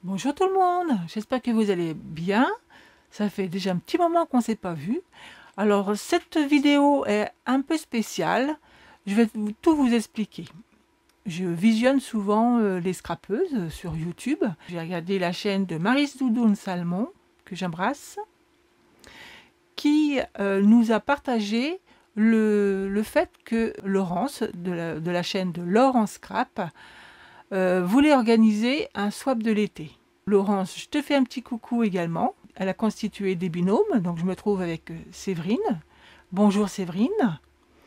Bonjour tout le monde, j'espère que vous allez bien. Ça fait déjà un petit moment qu'on ne s'est pas vu. Alors cette vidéo est un peu spéciale, je vais tout vous expliquer. Je visionne souvent les scrapeuses sur YouTube. J'ai regardé la chaîne de Maryse Doudoune Salmon, que j'embrasse, qui nous a partagé le fait que Laurence, de la chaîne de Laurence Scrap, voulait organiser un swap de l'été. Laurence, je te fais un petit coucou également. Elle a constitué des binômes, donc je me trouve avec Séverine. Bonjour Séverine.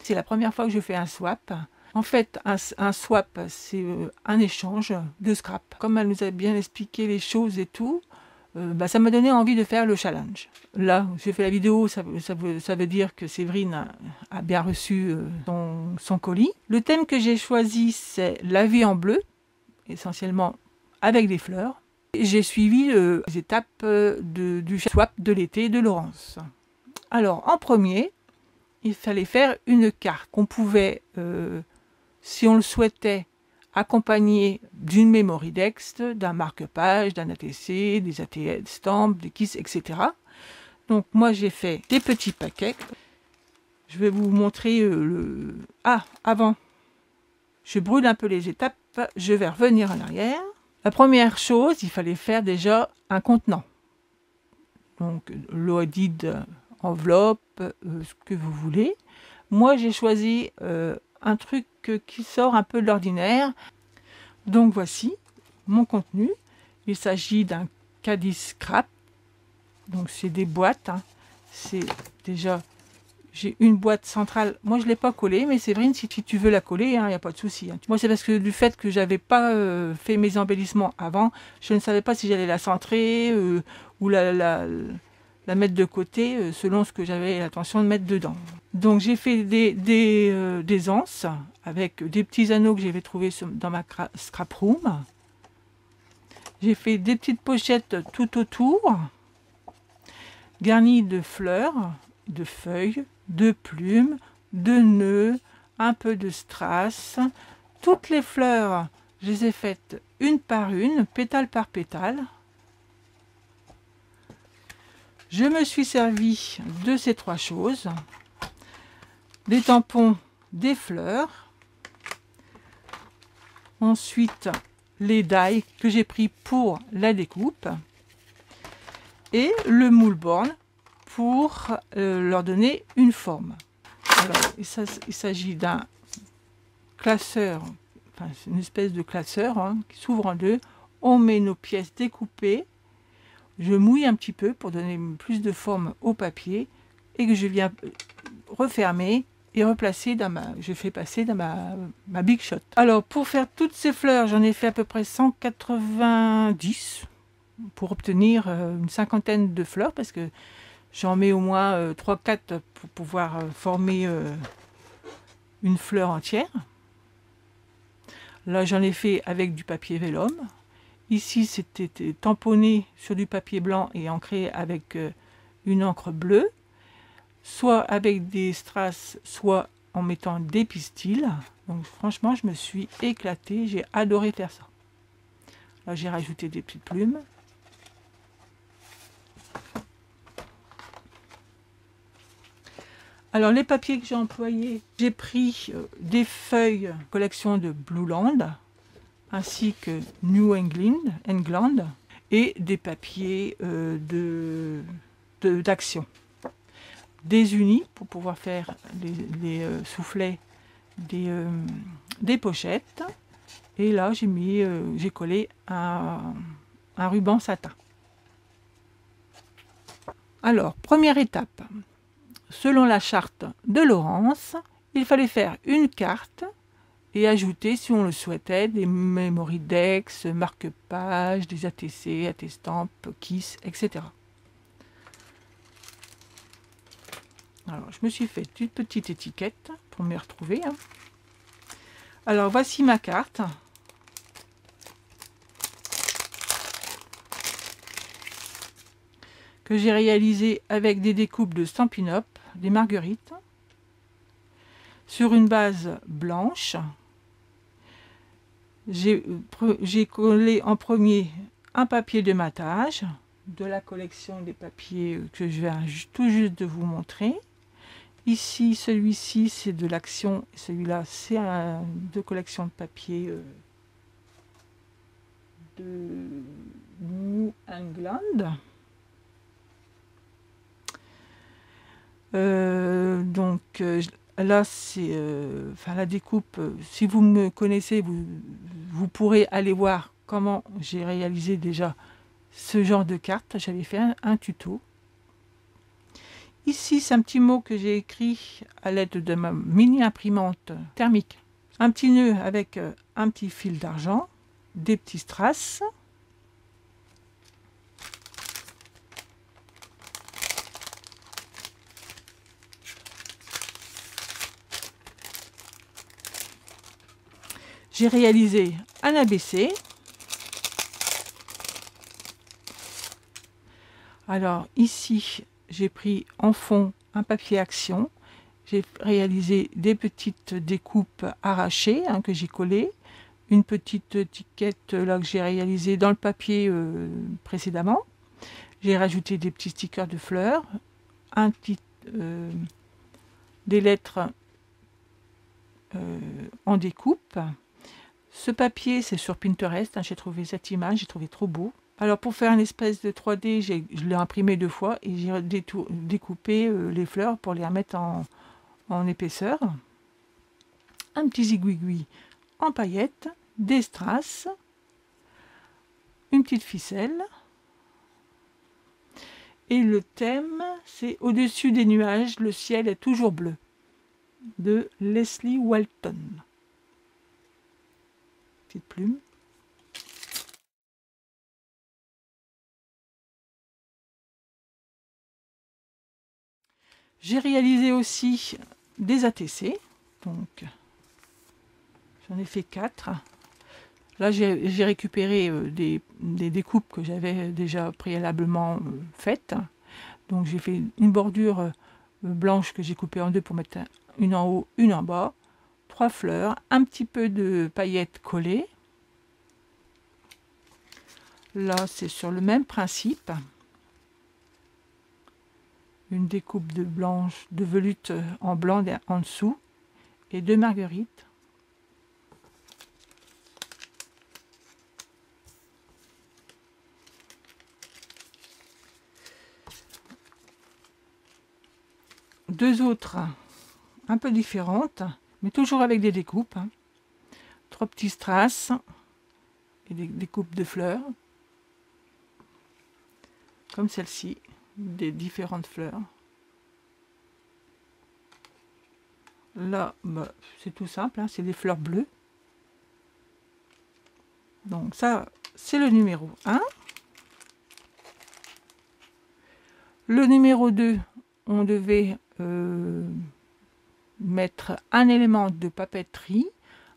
C'est la première fois que je fais un swap. En fait, un swap, c'est un échange de scrap. Comme elle nous a bien expliqué les choses et tout, ça m'a donné envie de faire le challenge. Là, j'ai fait la vidéo, ça veut dire que Séverine a bien reçu son colis. Le thème que j'ai choisi, c'est la vie en bleu, essentiellement avec des fleurs. J'ai suivi les étapes du swap de l'été de Laurence. Alors, en premier, il fallait faire une carte qu'on pouvait, si on le souhaitait, accompagner d'une memory text, d'un marque-page, d'un ATC, des ATL stamps, des KISS, etc. Donc moi j'ai fait des petits paquets. Je vais vous montrer avant, je brûle un peu les étapes, je vais revenir en arrière. La première chose, il fallait faire déjà un contenant. Donc l'OEDID, enveloppe, ce que vous voulez. Moi j'ai choisi un truc qui sort un peu de l'ordinaire. Donc voici mon contenu. Il s'agit d'un caddie scrap. Donc c'est des boîtes. C'est déjà, j'ai une boîte centrale. Moi je ne l'ai pas collée, mais Séverine, si tu veux la coller, il n'y a pas de souci. Moi c'est parce que du fait que j'avais pas fait mes embellissements avant, je ne savais pas si j'allais la centrer ou la mettre de côté selon ce que j'avais l'intention de mettre dedans. Donc j'ai fait des anses avec des petits anneaux que j'avais trouvés dans ma scrap room. J'ai fait des petites pochettes tout autour, garnies de fleurs, de feuilles, de plumes, de nœuds, un peu de strass. Toutes les fleurs, je les ai faites une par une, pétale par pétale. Je me suis servi de ces trois choses, des tampons, des fleurs, ensuite les die que j'ai pris pour la découpe et le moule borne pour leur donner une forme. Alors, il s'agit d'un classeur, enfin c'est une espèce de classeur qui s'ouvre en deux. On met nos pièces découpées. Je mouille un petit peu pour donner plus de forme au papier et que je viens refermer et replacer dans je fais passer dans ma Big Shot. Alors pour faire toutes ces fleurs, j'en ai fait à peu près 190 pour obtenir une cinquantaine de fleurs parce que j'en mets au moins 3-4 pour pouvoir former une fleur entière. Là j'en ai fait avec du papier vélum. Ici c'était tamponné sur du papier blanc et ancré avec une encre bleue, soit avec des strass, soit en mettant des pistils. Donc franchement je me suis éclatée, j'ai adoré faire ça. Là j'ai rajouté des petites plumes. Alors les papiers que j'ai employés, j'ai pris des feuilles collection de Blueland ainsi que New England et des papiers d'action. Des unis pour pouvoir faire les soufflets des pochettes. Et là j'ai collé un ruban satin. Alors première étape. Selon la charte de Laurence, il fallait faire une carte et ajouter, si on le souhaitait, des memory dex, marque-page, des ATC, AT-stamp, KISS, etc. Alors, je me suis fait une petite étiquette pour me retrouver. Alors, voici ma carte. Que j'ai réalisée avec des découpes de Stampin' Up, des marguerites, sur une base blanche. J'ai collé en premier un papier de matage de la collection des papiers que je viens tout juste de vous montrer. Ici, celui-ci, c'est de l'Action. Celui-là, c'est de collection de papier de New England. Là, c'est la découpe. Si vous me connaissez, vous pourrez aller voir comment j'ai réalisé déjà ce genre de carte. J'avais fait un tuto. Ici, c'est un petit mot que j'ai écrit à l'aide de ma mini imprimante thermique. Un petit nœud avec un petit fil d'argent, des petits strass. J'ai réalisé un ABC. Alors ici, j'ai pris en fond un papier Action. J'ai réalisé des petites découpes arrachées que j'ai collées. Une petite étiquette là que j'ai réalisée dans le papier précédemment. J'ai rajouté des petits stickers de fleurs, des lettres en découpe. Ce papier, c'est sur Pinterest. J'ai trouvé cette image, j'ai trouvé trop beau. Alors pour faire une espèce de 3D, je l'ai imprimé 2 fois et j'ai découpé les fleurs pour les remettre en épaisseur. Un petit zigouigui en paillettes, des strass, une petite ficelle. Et le thème, c'est Au-dessus des nuages, le ciel est toujours bleu, de Leslie Walton. Petite plume. J'ai réalisé aussi des ATC, donc j'en ai fait 4. Là, j'ai récupéré des découpes que j'avais déjà préalablement faites. Donc j'ai fait une bordure blanche que j'ai coupée en 2 pour mettre une en haut, une en bas, 3 fleurs, un petit peu de paillettes collées. Là, c'est sur le même principe. Une découpe de blanche, de velute en blanc en dessous et 2 marguerites. Deux autres un peu différentes, mais toujours avec des découpes. 3 petits strass et des découpes de fleurs, comme celle-ci, des différentes fleurs. Là, c'est tout simple, c'est des fleurs bleues. Donc ça, c'est le numéro 1. Le numéro 2, on devait mettre un élément de papeterie,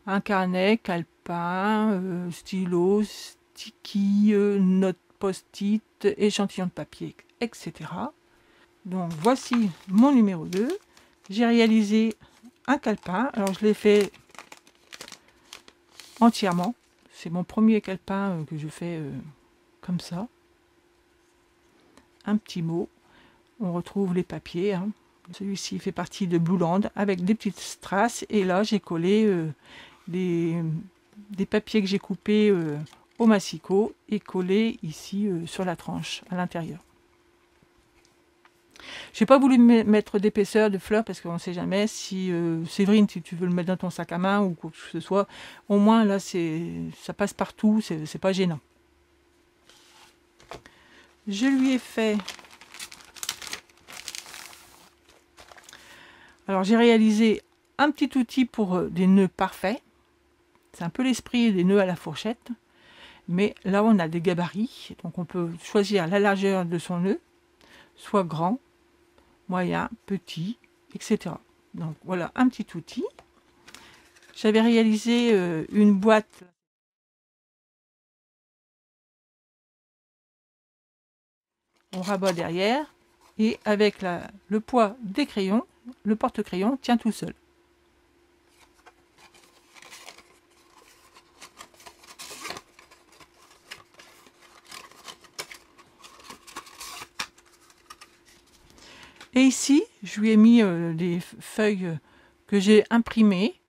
un carnet, calepin, stylo, sticky, note post-it, échantillon de papier, etc. Donc voici mon numéro 2. J'ai réalisé un calepin. Alors je l'ai fait entièrement. C'est mon premier calepin que je fais comme ça. Un petit mot. On retrouve les papiers. Celui-ci fait partie de Blueland avec des petites strass. Et là, j'ai collé des papiers que j'ai coupés au massicot et collés ici sur la tranche à l'intérieur. Je n'ai pas voulu mettre d'épaisseur de fleurs parce qu'on ne sait jamais si Séverine, si tu veux le mettre dans ton sac à main ou quoi que ce soit, au moins là ça passe partout, c'est pas gênant. Je lui ai fait. Alors j'ai réalisé un petit outil pour des nœuds parfaits. C'est un peu l'esprit des nœuds à la fourchette. Mais là on a des gabarits, donc on peut choisir la largeur de son nœud, soit grand, moyen, petit, etc. Donc voilà un petit outil. J'avais réalisé une boîte on rabat derrière et avec le poids des crayons, le porte-crayon tient tout seul. Et ici, je lui ai mis des feuilles que j'ai imprimées.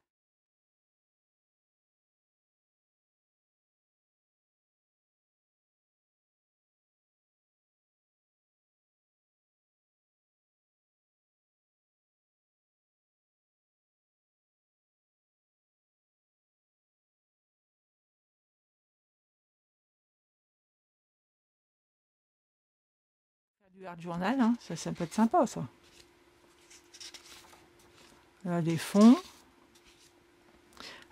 Du art journal, hein. Ça peut être sympa, ça. Là, des fonds.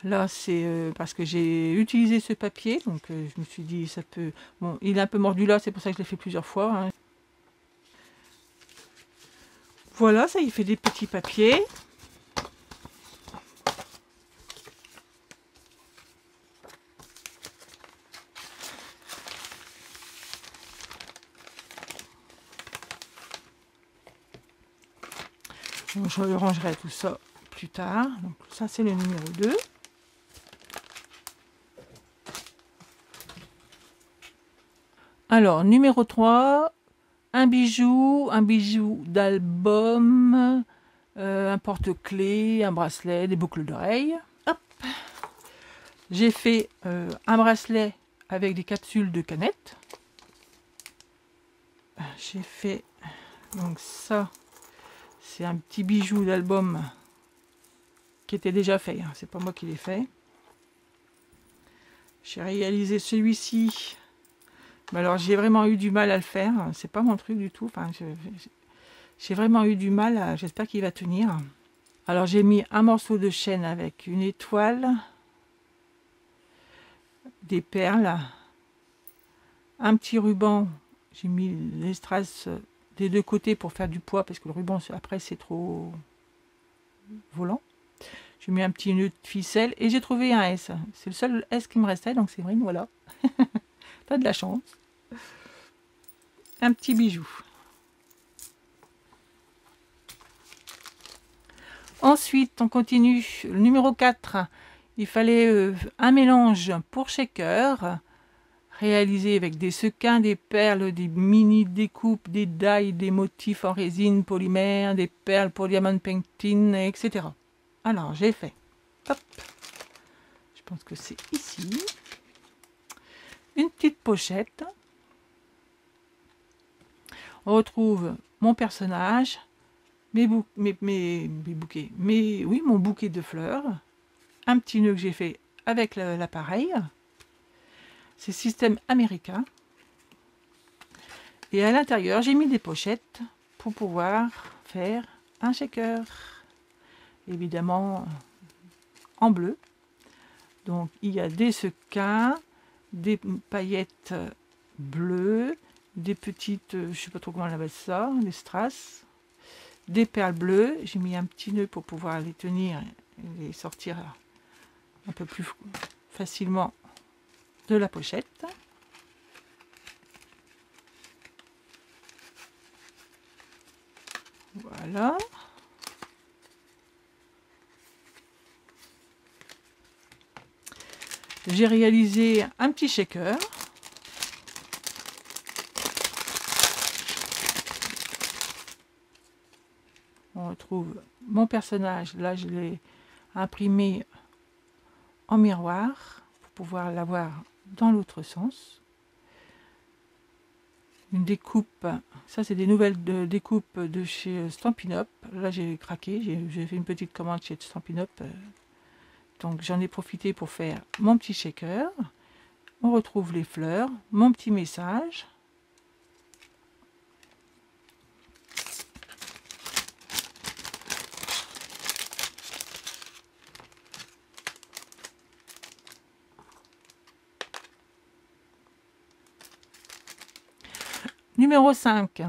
Là, c'est parce que j'ai utilisé ce papier, donc je me suis dit, ça peut... Bon, il est un peu mordu là, c'est pour ça que je l'ai fait plusieurs fois, hein. Voilà, ça, il fait des petits papiers. Donc, je rangerai tout ça plus tard. Donc, ça, c'est le numéro 2. Alors, numéro 3, un bijou d'album, un porte-clés, un bracelet, des boucles d'oreilles. Hop. J'ai fait un bracelet avec des capsules de canettes. J'ai fait, donc ça, c'est un petit bijou d'album qui était déjà fait, hein. C'est pas moi qui l'ai fait. J'ai réalisé celui-ci. Mais alors j'ai vraiment eu du mal à le faire. C'est pas mon truc du tout. Enfin, j'ai vraiment eu du mal. J'espère qu'il va tenir. Alors j'ai mis un morceau de chaîne avec une étoile, des perles, un petit ruban. J'ai mis les strass des deux côtés pour faire du poids parce que le ruban après c'est trop volant. J'ai mis un petit nœud de ficelle et j'ai trouvé un S. C'est le seul S qui me restait, donc c'est vrai, voilà. T'as de la chance. Un petit bijou. Ensuite, on continue. Le numéro 4, il fallait un mélange pour shaker, réalisé avec des sequins, des perles, des mini découpes, des die, des motifs en résine polymère, des perles pour diamant painting, etc. Alors, j'ai fait. Hop. Je pense que c'est ici. Une petite pochette. On retrouve mon personnage, mon bouquet de fleurs, un petit nœud que j'ai fait avec l'appareil. C'est système américain. Et à l'intérieur, j'ai mis des pochettes pour pouvoir faire un shaker. Évidemment, en bleu. Donc, il y a des sequins, des paillettes bleues, des petites, je ne sais pas trop comment on appelle ça, des strass, des perles bleues. J'ai mis un petit nœud pour pouvoir les tenir et les sortir un peu plus facilement de la pochette. Voilà. J'ai réalisé un petit shaker. On retrouve mon personnage. Là, je l'ai imprimé en miroir pour pouvoir l'avoir dans l'autre sens. Une découpe, ça c'est des nouvelles découpes de chez Stampin' Up. Là j'ai craqué, j'ai fait une petite commande chez Stampin' Up. Donc j'en ai profité pour faire mon petit shaker. On retrouve les fleurs, mon petit message. Numéro 5.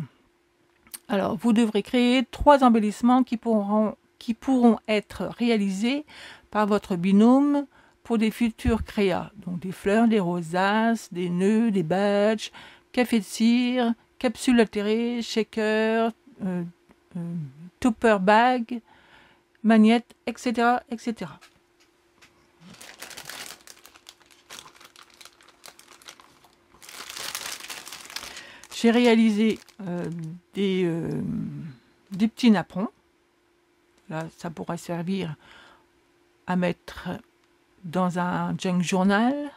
Alors, vous devrez créer 3 embellissements qui pourront être réalisés par votre binôme pour des futurs créas. Donc, des fleurs, des rosaces, des nœuds, des badges, café de cire, capsule altérée, shaker, topper bag, magnette, etc., etc. J'ai réalisé des des petits napperons. Là, ça pourra servir à mettre dans un junk journal.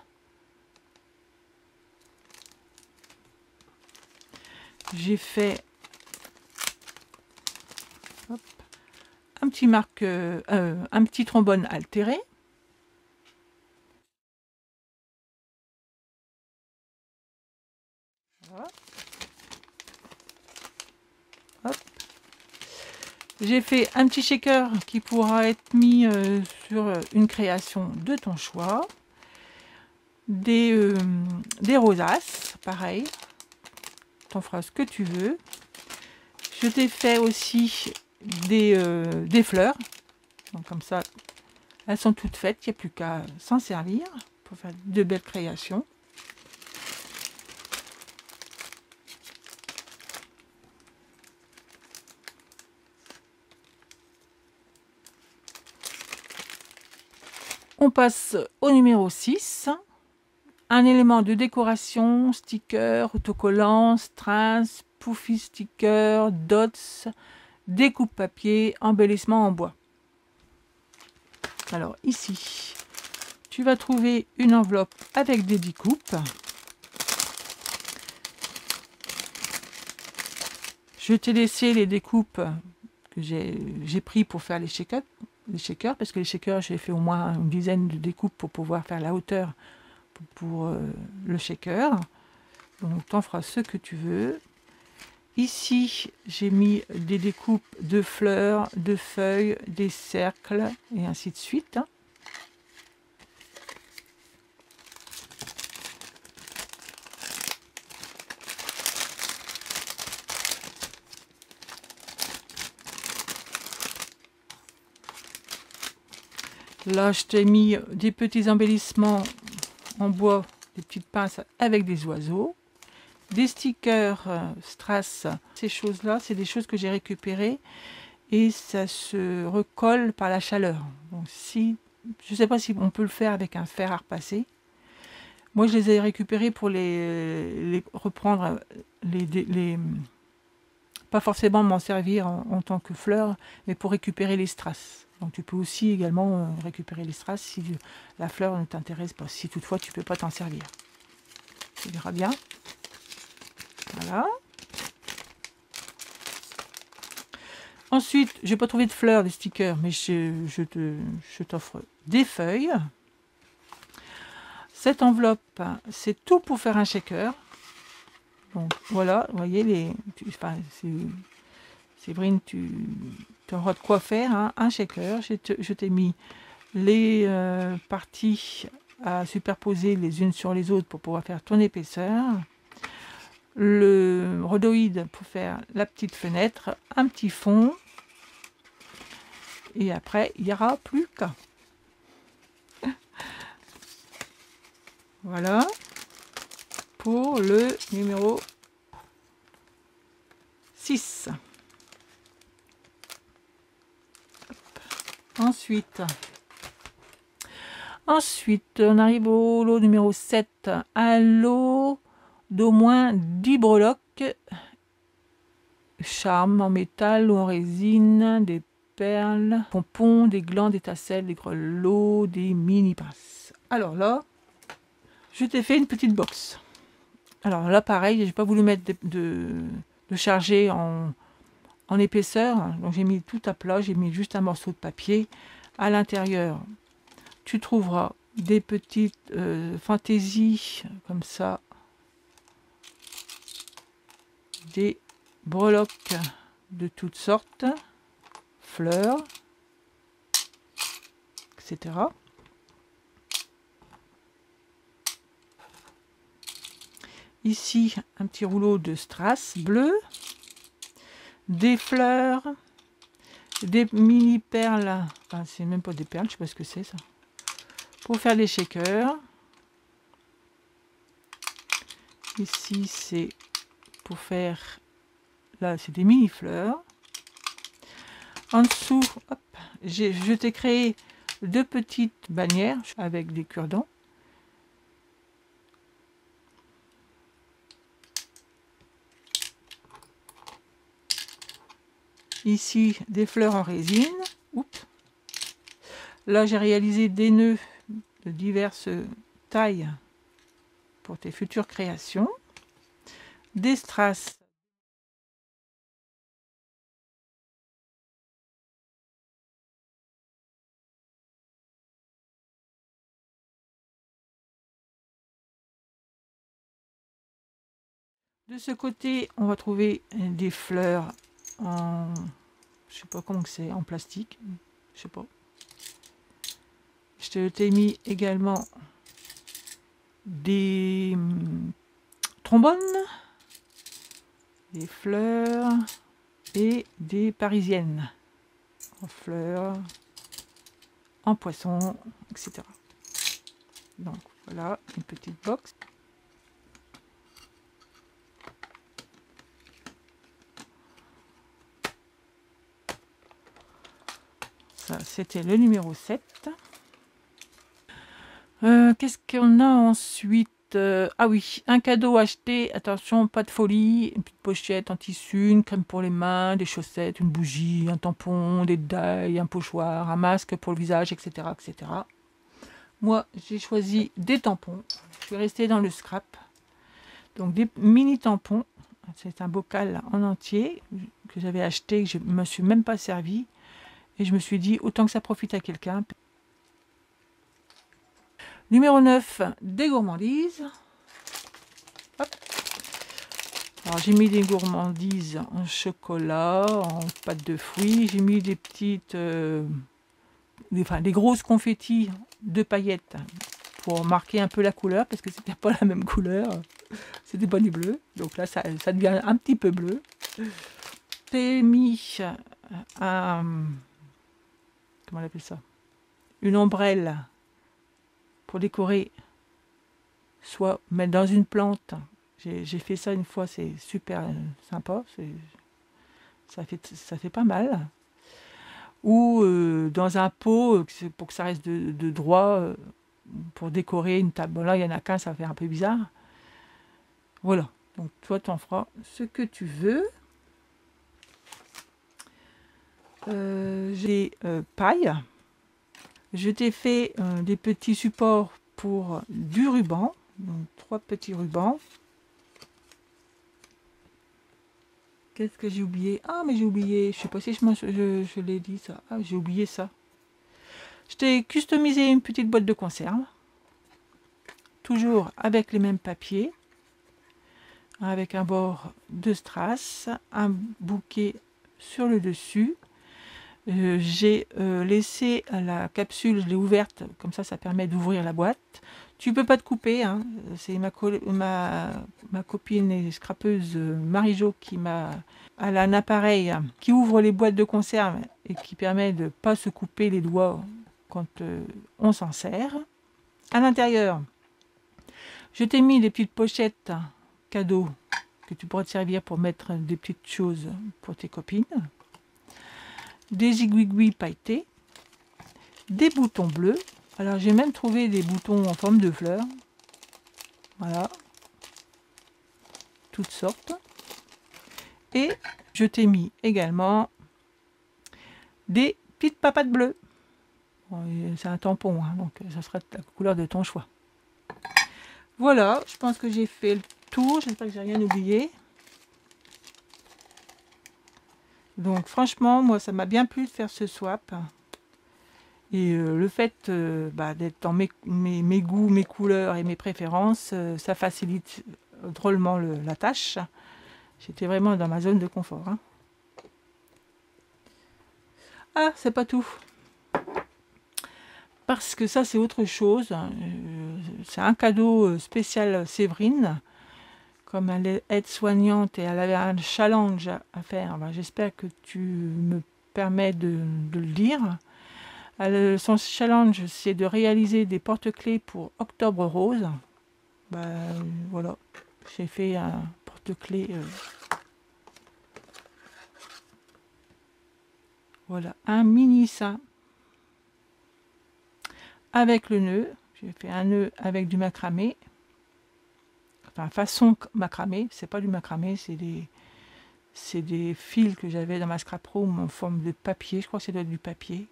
J'ai fait un petit trombone altéré. Voilà. J'ai fait un petit shaker qui pourra être mis sur une création de ton choix. Des rosaces, pareil. T'en feras ce que tu veux. Je t'ai fait aussi des fleurs. Donc comme ça, elles sont toutes faites. Il n'y a plus qu'à s'en servir pour faire de belles créations. On passe au numéro 6. Un élément de décoration, sticker, autocollant, strass, poufy sticker, dots, découpe papier, embellissement en bois. Alors ici, tu vas trouver une enveloppe avec des découpes. Je t'ai laissé les découpes que j'ai pris pour faire les shakers, parce que les shakers, j'ai fait au moins une dizaine de découpes pour pouvoir faire la hauteur pour le shaker. Donc tu en feras ce que tu veux. Ici, j'ai mis des découpes de fleurs, de feuilles, des cercles et ainsi de suite. Là, je t'ai mis des petits embellissements en bois, des petites pinces avec des oiseaux. Des stickers strass, ces choses-là, c'est des choses que j'ai récupérées et ça se recolle par la chaleur. Donc si, je ne sais pas si on peut le faire avec un fer à repasser. Moi, je les ai récupérés pour les reprendre, pas forcément m'en servir en tant que fleur, mais pour récupérer les strass. Donc tu peux aussi également récupérer les strass si la fleur ne t'intéresse pas, si toutefois tu ne peux pas t'en servir. Tu verras bien. Voilà. Ensuite, je n'ai pas trouvé de fleurs, des stickers, mais je t'offre des feuilles. Cette enveloppe, c'est tout pour faire un shaker. Donc voilà, vous voyez, Séverine, tu auras de quoi faire hein, un shaker. Je t'ai mis les parties à superposer les unes sur les autres pour pouvoir faire ton épaisseur. Le rhodoïde pour faire la petite fenêtre, un petit fond. Et après, il n'y aura plus qu'à. Voilà pour le numéro 6. Ensuite, on arrive au lot numéro 7. Un lot d'au moins 10 breloques. Charme en métal ou en résine, des perles, pompons, des glands, des tasselles, des grelots, des mini pinces. Alors là, je t'ai fait une petite box. Alors là, pareil, j'ai pas voulu mettre de charger en épaisseur, donc j'ai mis tout à plat, j'ai mis juste un morceau de papier. À l'intérieur, tu trouveras des petites fantaisies comme ça, des breloques de toutes sortes, fleurs, etc. Ici, un petit rouleau de strass bleu, des fleurs, des mini perles, enfin c'est même pas des perles, je sais pas ce que c'est ça, pour faire des shakers. Ici c'est pour faire, là c'est des mini fleurs. En dessous, hop, je t'ai créé deux petites bannières avec des cure-dents. ici des fleurs en résine. Oups. Là, j'ai réalisé des nœuds de diverses tailles pour tes futures créations. Des strass. De ce côté, on va trouver des fleurs en, je sais pas comment c'est, en plastique, je sais pas. Je t'ai mis également des trombones, des fleurs et des parisiennes en fleurs, en poisson, etc. Donc voilà une petite box. Ça, c'était le numéro 7. Qu'est-ce qu'on a ensuite? Ah oui, un cadeau acheté, attention, pas de folie, une petite pochette en tissu, une crème pour les mains, des chaussettes, une bougie, un tampon, des dailles, un pochoir, un masque pour le visage, etc. etc. Moi, j'ai choisi des tampons. Je suis restée dans le scrap. Donc des mini tampons. C'est un bocal en entier que j'avais acheté, que je ne me suis même pas servi. Et je me suis dit, autant que ça profite à quelqu'un. Numéro 9, des gourmandises. Hop. Alors j'ai mis des gourmandises en chocolat, en pâte de fruits. J'ai mis des petites, des grosses confettis de paillettes pour marquer un peu la couleur, parce que c'était pas la même couleur. C'était pas du bleu. Donc là, ça devient un petit peu bleu. J'ai mis un... Comment on appelle ça? Une ombrelle pour décorer, soit mettre dans une plante. J'ai fait ça une fois, c'est super sympa, ça fait pas mal. Ou dans un pot, pour que ça reste de droit, pour décorer une table. Bon, là, il n'y en a qu'un, ça fait un peu bizarre. Voilà, donc toi, tu en feras ce que tu veux. J'ai paille. Je t'ai fait des petits supports pour du ruban, donc 3 petits rubans. Qu'est-ce que j'ai oublié? Ah, mais j'ai oublié, je sais pas si je l'ai dit ça. Ah, j'ai oublié ça. Je t'ai customisé une petite boîte de conserve, toujours avec les mêmes papiers, avec un bord de strass, un bouquet sur le dessus. J'ai laissé la capsule, je l'ai ouverte, comme ça permet d'ouvrir la boîte. Tu peux pas te couper, hein. C'est ma copine et scrapeuse Marie-Jo elle a un appareil qui ouvre les boîtes de conserve et qui permet de ne pas se couper les doigts quand on s'en sert. À l'intérieur, je t'ai mis des petites pochettes cadeaux que tu pourras te servir pour mettre des petites choses pour tes copines. Des aiguilles pailletées, des boutons bleus. Alors j'ai même trouvé des boutons en forme de fleurs. Voilà. Toutes sortes. Et je t'ai mis également des petites papates bleues. Bon, c'est un tampon, hein, donc ça sera la couleur de ton choix. Voilà, je pense que j'ai fait le tour. J'espère que j'ai rien oublié. Donc franchement, moi ça m'a bien plu de faire ce swap. Et le fait d'être dans mes goûts, mes couleurs et mes préférences, ça facilite drôlement la tâche. J'étais vraiment dans ma zone de confort. Hein. Ah, c'est pas tout. Parce que ça, c'est autre chose. C'est un cadeau spécial Séverine. Comme elle est aide-soignante et elle avait un challenge à faire, j'espère que tu me permets de le dire. Son challenge, c'est de réaliser des porte-clés pour Octobre Rose. Voilà, j'ai fait un porte-clés. Voilà, un mini ça. Avec le nœud. J'ai fait un nœud avec du macramé. Enfin, façon macramé. C'est pas du macramé, c'est des C'est des fils que j'avais dans ma scrap room en forme de papier. Je crois que ça doit être du papier.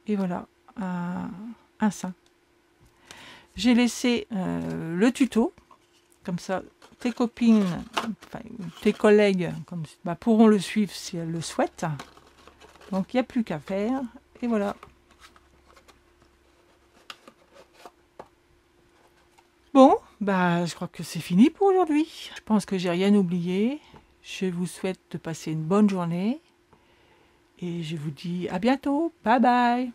Et voilà, un sein. J'ai laissé le tuto. Comme ça, tes copines, enfin, tes collègues pourront le suivre si elles le souhaitent. Donc, il n'y a plus qu'à faire. Et voilà. Bon, je crois que c'est fini pour aujourd'hui. Je pense que j'ai rien oublié. Je vous souhaite de passer une bonne journée. Et je vous dis à bientôt. Bye bye.